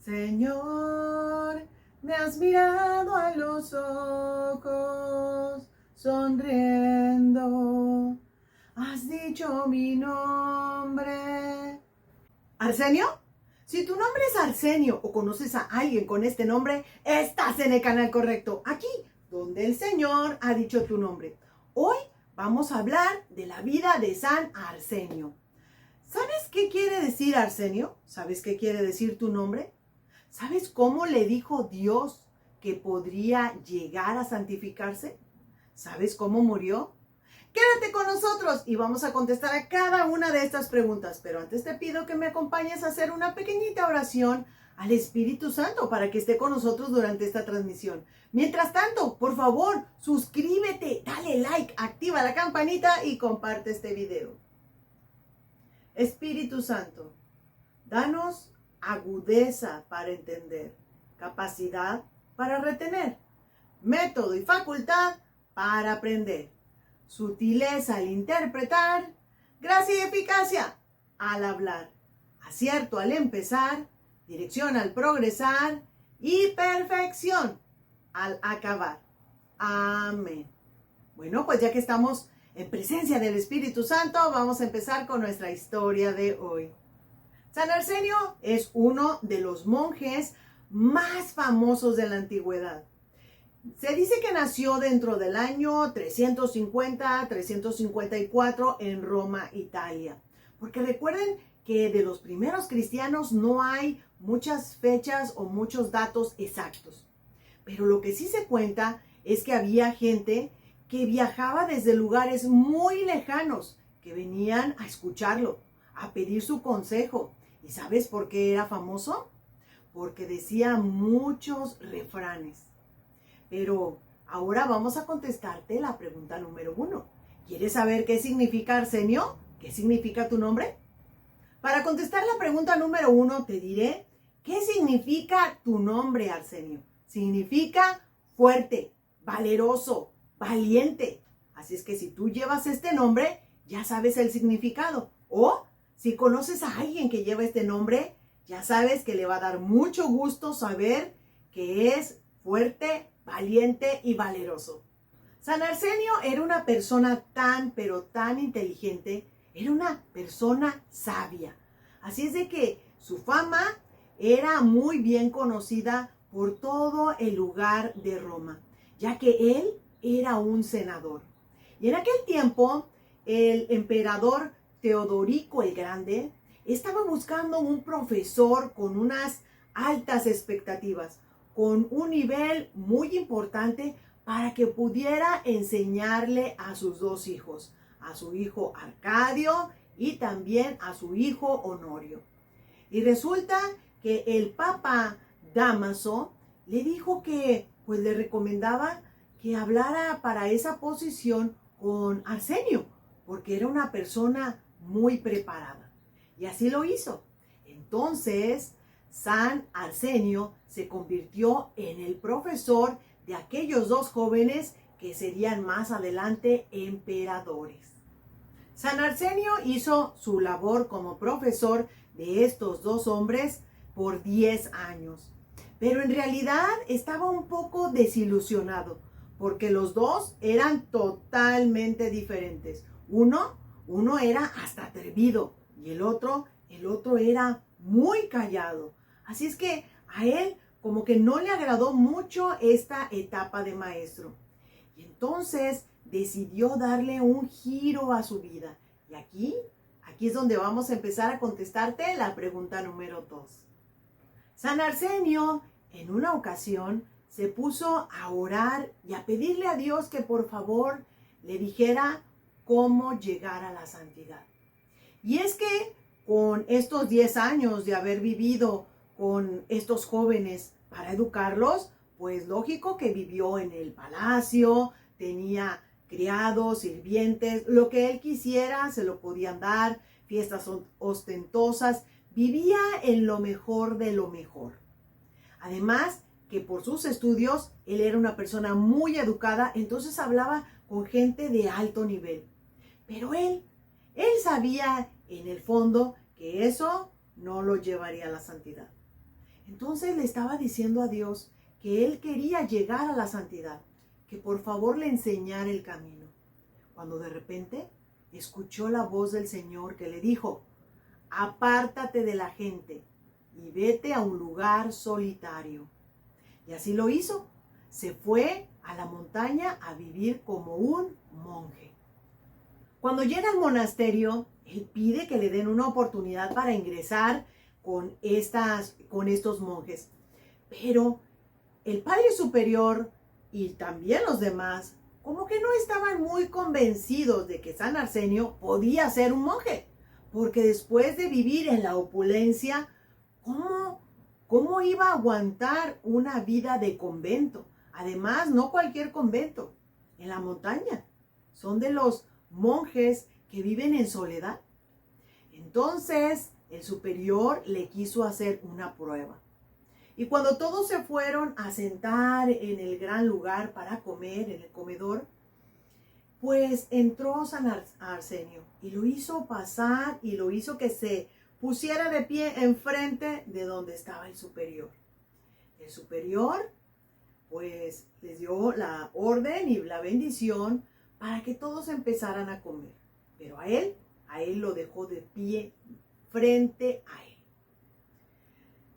Señor, me has mirado a los ojos, sonriendo, has dicho mi nombre. ¿Arsenio? Si tu nombre es Arsenio o conoces a alguien con este nombre, estás en el canal correcto, aquí, donde el Señor ha dicho tu nombre. Hoy vamos a hablar de la vida de San Arsenio. ¿Sabes qué quiere decir Arsenio? ¿Sabes qué quiere decir tu nombre? ¿Sabes cómo le dijo Dios que podría llegar a santificarse? ¿Sabes cómo murió? Quédate con nosotros y vamos a contestar a cada una de estas preguntas. Pero antes te pido que me acompañes a hacer una pequeñita oración al Espíritu Santo para que esté con nosotros durante esta transmisión. Mientras tanto, por favor, suscríbete, dale like, activa la campanita y comparte este video. Espíritu Santo, danos agudeza para entender, capacidad para retener, método y facultad para aprender, sutileza al interpretar, gracia y eficacia al hablar, acierto al empezar, dirección al progresar y perfección al acabar. Amén. Bueno, pues ya que estamos en presencia del Espíritu Santo, vamos a empezar con nuestra historia de hoy. San Arsenio es uno de los monjes más famosos de la antigüedad. Se dice que nació dentro del año 350-354 en Roma, Italia. Porque recuerden que de los primeros cristianos no hay muchas fechas o muchos datos exactos. Pero lo que sí se cuenta es que había gente que viajaba desde lugares muy lejanos, que venían a escucharlo, a pedir su consejo. ¿Y sabes por qué era famoso? Porque decía muchos refranes. Pero ahora vamos a contestarte la pregunta número 1. ¿Quieres saber qué significa Arsenio? ¿Qué significa tu nombre? Para contestar la pregunta número 1 te diré, ¿qué significa tu nombre, Arsenio? Significa fuerte, valeroso, valiente. Así es que si tú llevas este nombre, ya sabes el significado. O si conoces a alguien que lleva este nombre, ya sabes que le va a dar mucho gusto saber que es fuerte, valiente y valeroso. San Arsenio era una persona pero tan inteligente, era una persona sabia. Así es de que su fama era muy bien conocida por todo el lugar de Roma, ya que él era un senador. Y en aquel tiempo, el emperador Teodorico el Grande estaba buscando un profesor con unas altas expectativas, con un nivel muy importante para que pudiera enseñarle a sus dos hijos, a su hijo Arcadio y también a su hijo Honorio. Y resulta que el Papa Dámaso le dijo que pues le recomendaba que hablara para esa posición con Arsenio, porque era una persona muy preparada. Y así lo hizo. Entonces, San Arsenio se convirtió en el profesor de aquellos dos jóvenes que serían más adelante emperadores. San Arsenio hizo su labor como profesor de estos dos hombres por 10 años. Pero en realidad estaba un poco desilusionado, porque los dos eran totalmente diferentes. Uno era hasta atrevido y el otro era muy callado. Así es que a él como que no le agradó mucho esta etapa de maestro. Y entonces decidió darle un giro a su vida. Y aquí es donde vamos a empezar a contestarte la pregunta número 2. San Arsenio en una ocasión se puso a orar y a pedirle a Dios que por favor le dijera cómo llegar a la santidad. Y es que con estos 10 años de haber vivido con estos jóvenes para educarlos, pues lógico que vivió en el palacio, tenía criados, sirvientes, lo que él quisiera se lo podían dar, fiestas ostentosas, vivía en lo mejor de lo mejor. Además, que por sus estudios, él era una persona muy educada, entonces hablaba con gente de alto nivel. Pero él sabía en el fondo que eso no lo llevaría a la santidad. Entonces le estaba diciendo a Dios que él quería llegar a la santidad, que por favor le enseñara el camino. Cuando de repente escuchó la voz del Señor que le dijo: apártate de la gente y vete a un lugar solitario. Y así lo hizo. Se fue a la montaña a vivir como un monje. Cuando llega al monasterio, él pide que le den una oportunidad para ingresar con estos monjes. Pero el Padre Superior y también los demás, como que no estaban muy convencidos de que San Arsenio podía ser un monje. Porque después de vivir en la opulencia, ¿cómo iba a aguantar una vida de convento? Además, no cualquier convento, en la montaña. Son de los monjes que viven en soledad. Entonces, el superior le quiso hacer una prueba. Y cuando todos se fueron a sentar en el gran lugar para comer, en el comedor, pues entró San Arsenio y lo hizo pasar y lo hizo que se pusiera de pie enfrente de donde estaba el superior. El superior pues les dio la orden y la bendición para que todos empezaran a comer. Pero a él lo dejó de pie frente a él.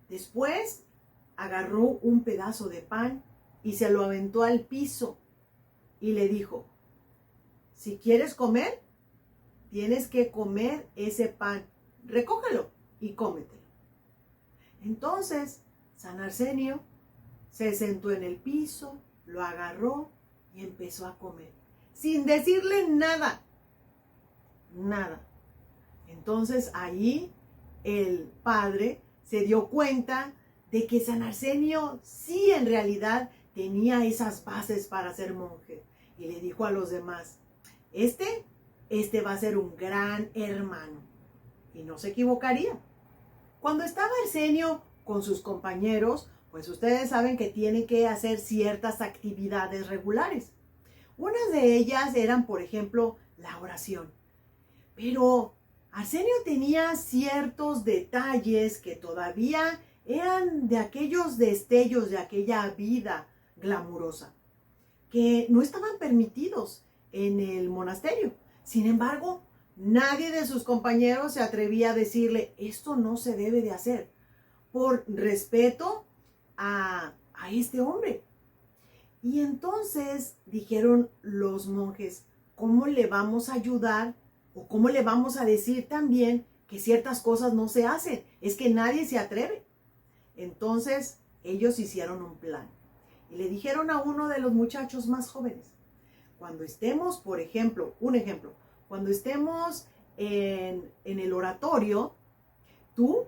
Después agarró un pedazo de pan y se lo aventó al piso y le dijo: si quieres comer, tienes que comer ese pan. Recógelo y cómetelo. Entonces, San Arsenio se sentó en el piso, lo agarró y empezó a comer, sin decirle nada. Nada. Entonces ahí el padre se dio cuenta de que San Arsenio sí en realidad tenía esas bases para ser monje. Y le dijo a los demás: este va a ser un gran hermano. Y no se equivocaría. Cuando estaba Arsenio con sus compañeros, pues ustedes saben que tienen que hacer ciertas actividades regulares. Unas de ellas eran, por ejemplo, la oración. Pero Arsenio tenía ciertos detalles que todavía eran de aquellos destellos de aquella vida glamurosa, que no estaban permitidos en el monasterio. Sin embargo, nadie de sus compañeros se atrevía a decirle: esto no se debe de hacer, por respeto a este hombre. Y entonces dijeron los monjes: ¿cómo le vamos a ayudar o cómo le vamos a decir también que ciertas cosas no se hacen? Es que nadie se atreve. Entonces ellos hicieron un plan y le dijeron a uno de los muchachos más jóvenes: cuando estemos, por ejemplo, cuando estemos en el oratorio, tú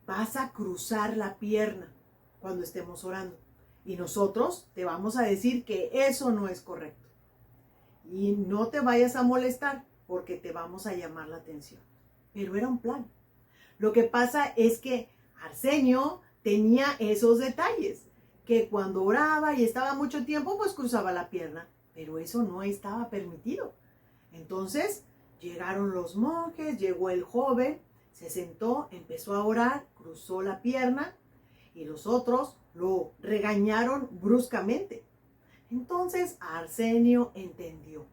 vas a cruzar la pierna cuando estemos orando. Y nosotros te vamos a decir que eso no es correcto. Y no te vayas a molestar porque te vamos a llamar la atención. Pero era un plan. Lo que pasa es que Arsenio tenía esos detalles, que cuando oraba y estaba mucho tiempo, pues cruzaba la pierna. Pero eso no estaba permitido. Entonces llegaron los monjes, llegó el joven, se sentó, empezó a orar, cruzó la pierna y los otros lo regañaron bruscamente. Entonces Arsenio entendió: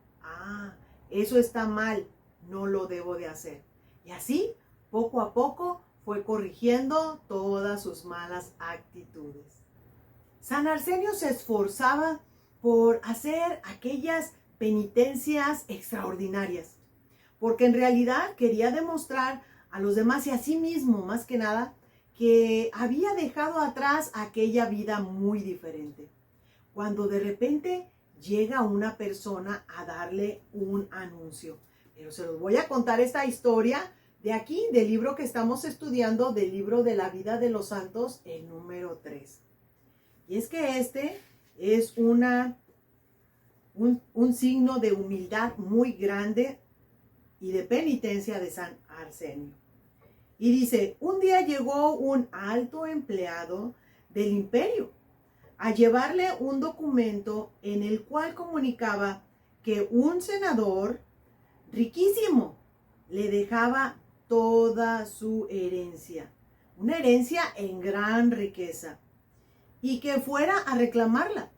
eso está mal, no lo debo de hacer. Y así, poco a poco, fue corrigiendo todas sus malas actitudes. San Arsenio se esforzaba por hacer aquellas penitencias extraordinarias, porque en realidad quería demostrar a los demás y a sí mismo, más que nada, que había dejado atrás aquella vida muy diferente. Cuando de repente llega una persona a darle un anuncio. Pero se los voy a contar esta historia de aquí, del libro que estamos estudiando, del libro de la vida de los santos, el número 3. Y es que este es un signo de humildad muy grande y de penitencia de San Arsenio. Y dice: un día llegó un alto empleado del imperio a llevarle un documento en el cual comunicaba que un senador riquísimo le dejaba toda su herencia, una herencia en gran riqueza, y que fuera a reclamarla.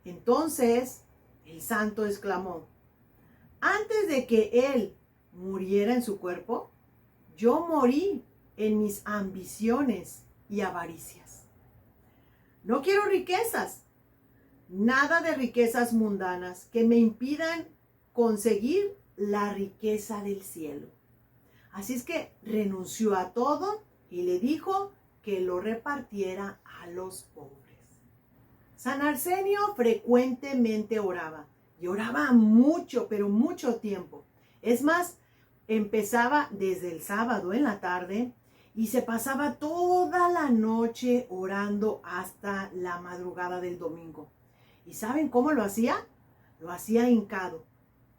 Entonces el santo exclamó: antes de que él muriera en su cuerpo, yo morí en mis ambiciones y avaricias. No quiero riquezas, nada de riquezas mundanas que me impidan conseguir la riqueza del cielo. Así es que renunció a todo y le dijo que lo repartiera a los pobres. San Arsenio frecuentemente oraba, y oraba mucho, pero mucho tiempo. Es más, empezaba desde el sábado en la tarde y se pasaba toda la noche orando hasta la madrugada del domingo. ¿Y saben cómo lo hacía? Lo hacía hincado,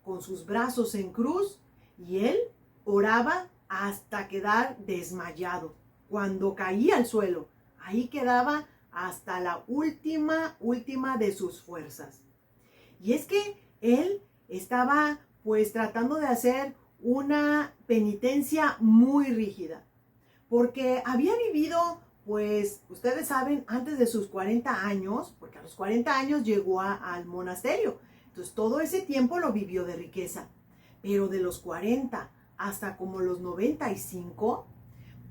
con sus brazos en cruz, y él oraba hasta quedar desmayado. Cuando caía al suelo, ahí quedaba hasta la última de sus fuerzas. Y es que él estaba pues tratando de hacer una penitencia muy rígida, porque había vivido, pues ustedes saben, antes de sus 40 años, porque a los 40 años llegó al monasterio. Entonces todo ese tiempo lo vivió de riqueza, pero de los 40 hasta como los 95,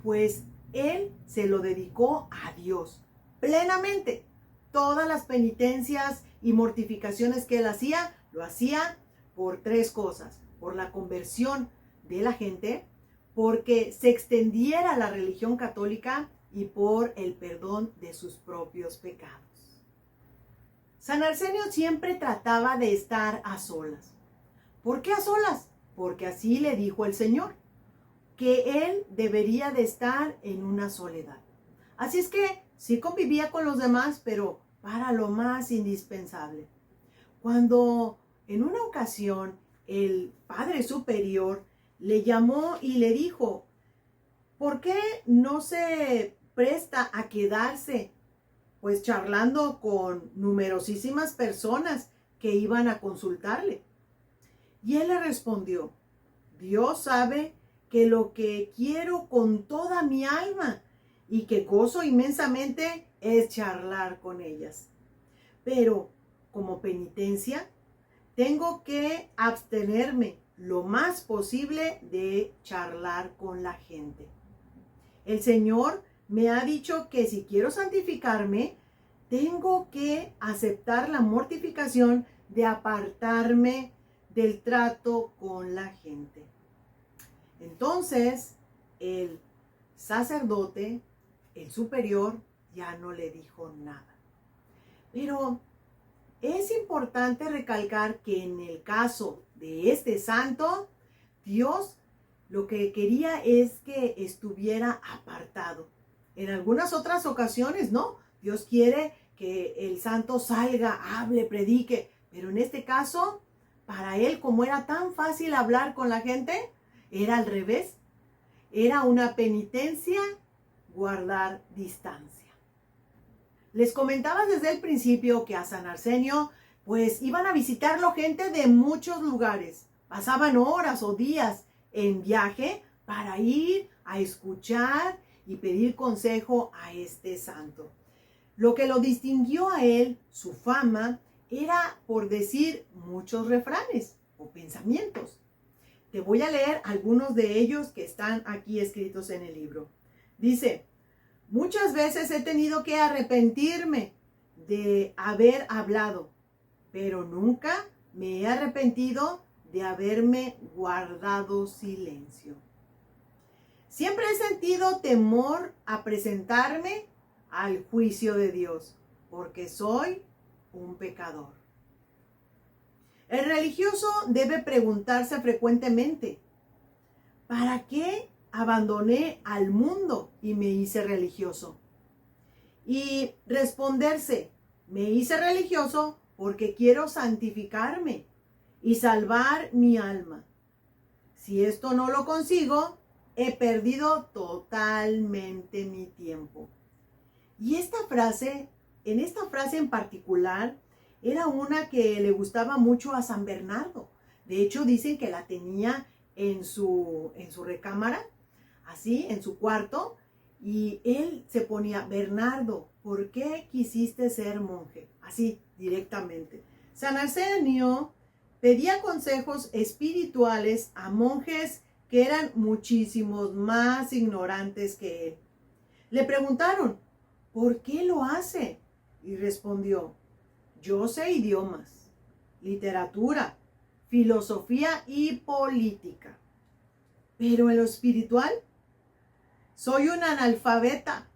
pues él se lo dedicó a Dios plenamente. Todas las penitencias y mortificaciones que él hacía, lo hacía por tres cosas: por la conversión de la gente, porque se extendiera la religión católica y por el perdón de sus propios pecados. San Arsenio siempre trataba de estar a solas. ¿Por qué a solas? Porque así le dijo el Señor, que él debería de estar en una soledad. Así es que sí convivía con los demás, pero para lo más indispensable. Cuando en una ocasión el Padre Superior le llamó y le dijo: ¿por qué no se presta a quedarse pues charlando con numerosísimas personas que iban a consultarle? Y él le respondió: Dios sabe que lo que quiero con toda mi alma y que gozo inmensamente es charlar con ellas. Pero como penitencia, tengo que abstenerme lo más posible de charlar con la gente. El Señor me ha dicho que si quiero santificarme, tengo que aceptar la mortificación de apartarme del trato con la gente. Entonces, el sacerdote, el superior, ya no le dijo nada. Pero es importante recalcar que en el caso de este santo, Dios lo que quería es que estuviera apartado. En algunas otras ocasiones, no. Dios quiere que el santo salga, hable, predique. Pero en este caso, para él, como era tan fácil hablar con la gente, era al revés. Era una penitencia guardar distancia. Les comentaba desde el principio que a San Arsenio pues iban a visitarlo gente de muchos lugares. Pasaban horas o días en viaje para ir a escuchar y pedir consejo a este santo. Lo que lo distinguió a él, su fama, era por decir muchos refranes o pensamientos. Te voy a leer algunos de ellos que están aquí escritos en el libro. Dice: muchas veces he tenido que arrepentirme de haber hablado, pero nunca me he arrepentido de haberme guardado silencio. Siempre he sentido temor a presentarme al juicio de Dios, porque soy un pecador. El religioso debe preguntarse frecuentemente: ¿para qué abandoné al mundo y me hice religioso? Y responderse: me hice religioso porque quiero santificarme y salvar mi alma. Si esto no lo consigo, he perdido totalmente mi tiempo. Y esta frase en particular, era una que le gustaba mucho a San Bernardo. De hecho, dicen que la tenía en su recámara, así, en su cuarto, Y él se ponía, Bernardo, ¿por qué quisiste ser monje? Así, directamente. San Arsenio pedía consejos espirituales a monjes que eran muchísimos más ignorantes que él. Le preguntaron, ¿por qué lo hace? Y respondió, yo sé idiomas, literatura, filosofía y política. Pero en lo espiritual, soy un analfabeta.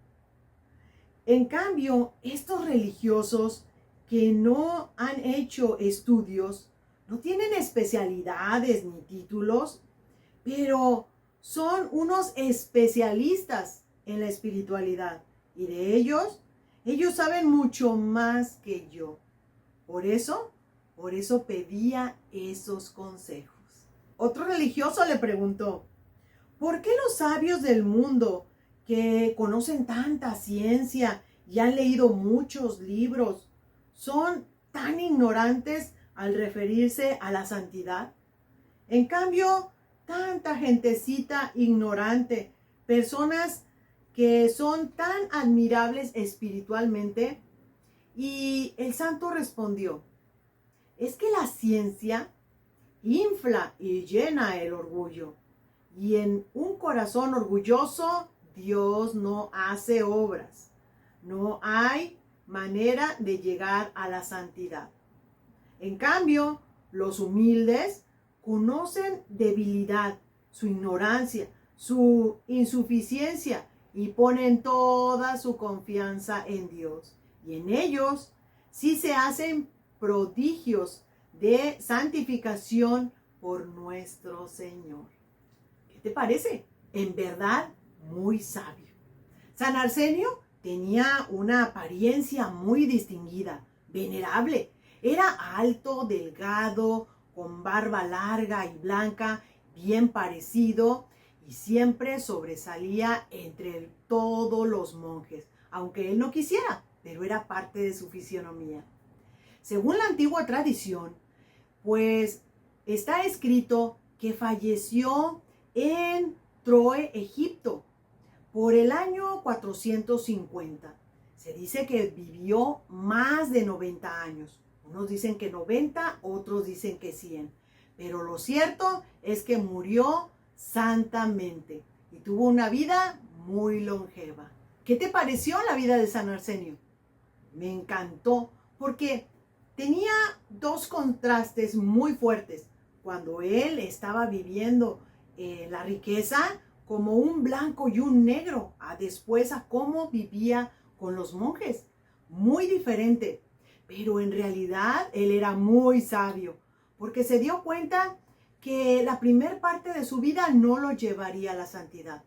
En cambio, estos religiosos que no han hecho estudios, no tienen especialidades ni títulos, pero son unos especialistas en la espiritualidad. Y de ellos saben mucho más que yo. Por eso pedía esos consejos. Otro religioso le preguntó, ¿por qué los sabios del mundo que conocen tanta ciencia y han leído muchos libros son tan ignorantes al referirse a la santidad? En cambio, tanta gentecita ignorante, personas que son tan admirables espiritualmente. Y el santo respondió, es que la ciencia infla y llena el orgullo. Y en un corazón orgulloso, Dios no hace obras. No hay manera de llegar a la santidad. En cambio, los humildes conocen debilidad, su ignorancia, su insuficiencia y ponen toda su confianza en Dios. Y en ellos sí se hacen prodigios de santificación por nuestro Señor. ¿Qué te parece? En verdad, muy sabio. San Arsenio tenía una apariencia muy distinguida, venerable. Era alto, delgado, con barba larga y blanca, bien parecido, y siempre sobresalía entre todos los monjes, aunque él no quisiera, pero era parte de su fisionomía. Según la antigua tradición, pues está escrito que falleció en Troe, Egipto, por el año 450. Se dice que vivió más de 90 años. Unos dicen que 90, otros dicen que 100. Pero lo cierto es que murió santamente y tuvo una vida muy longeva. ¿Qué te pareció la vida de San Arsenio? Me encantó porque tenía dos contrastes muy fuertes. Cuando él estaba viviendo la riqueza como un blanco y un negro, después a cómo vivía con los monjes. Muy diferente. Pero en realidad él era muy sabio, porque se dio cuenta que la primer parte de su vida no lo llevaría a la santidad.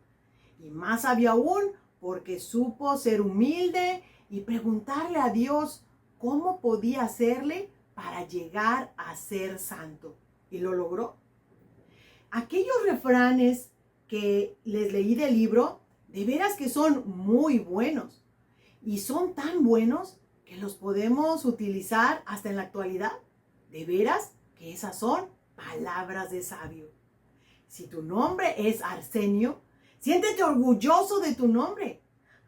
Y más sabio aún, porque supo ser humilde y preguntarle a Dios cómo podía hacerle para llegar a ser santo. Y lo logró. Aquellos refranes que les leí del libro, de veras que son muy buenos. Y son tan buenos que los podemos utilizar hasta en la actualidad. De veras que esas son palabras de sabio. Si tu nombre es Arsenio, siéntete orgulloso de tu nombre.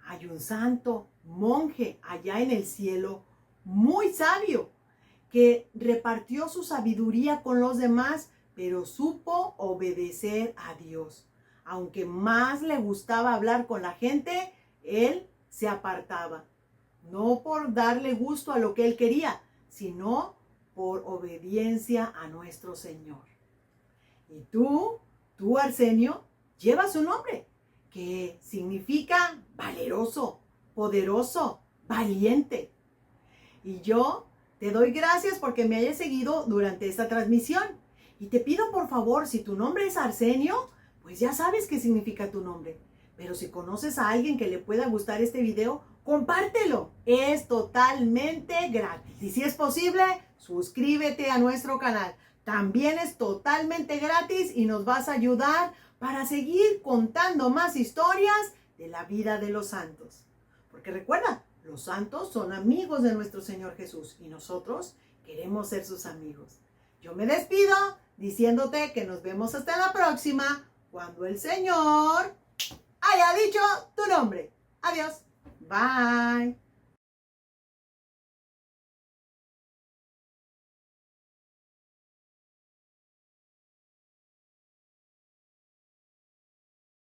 Hay un santo monje allá en el cielo, muy sabio, que repartió su sabiduría con los demás, pero supo obedecer a Dios. Aunque más le gustaba hablar con la gente, él se apartaba. No por darle gusto a lo que él quería, sino por obediencia a nuestro Señor. Y tú Arsenio, llevas su nombre, que significa valeroso, poderoso, valiente. Y yo te doy gracias porque me hayas seguido durante esta transmisión. Y te pido por favor, si tu nombre es Arsenio, pues ya sabes qué significa tu nombre. Pero si conoces a alguien que le pueda gustar este video, compártelo. Es totalmente gratis. Y si es posible, suscríbete a nuestro canal. También es totalmente gratis y nos vas a ayudar para seguir contando más historias de la vida de los santos. Porque recuerda, los santos son amigos de nuestro Señor Jesús y nosotros queremos ser sus amigos. Yo me despido diciéndote que nos vemos hasta la próxima, cuando el Señor haya dicho tu nombre. Adiós. Bye.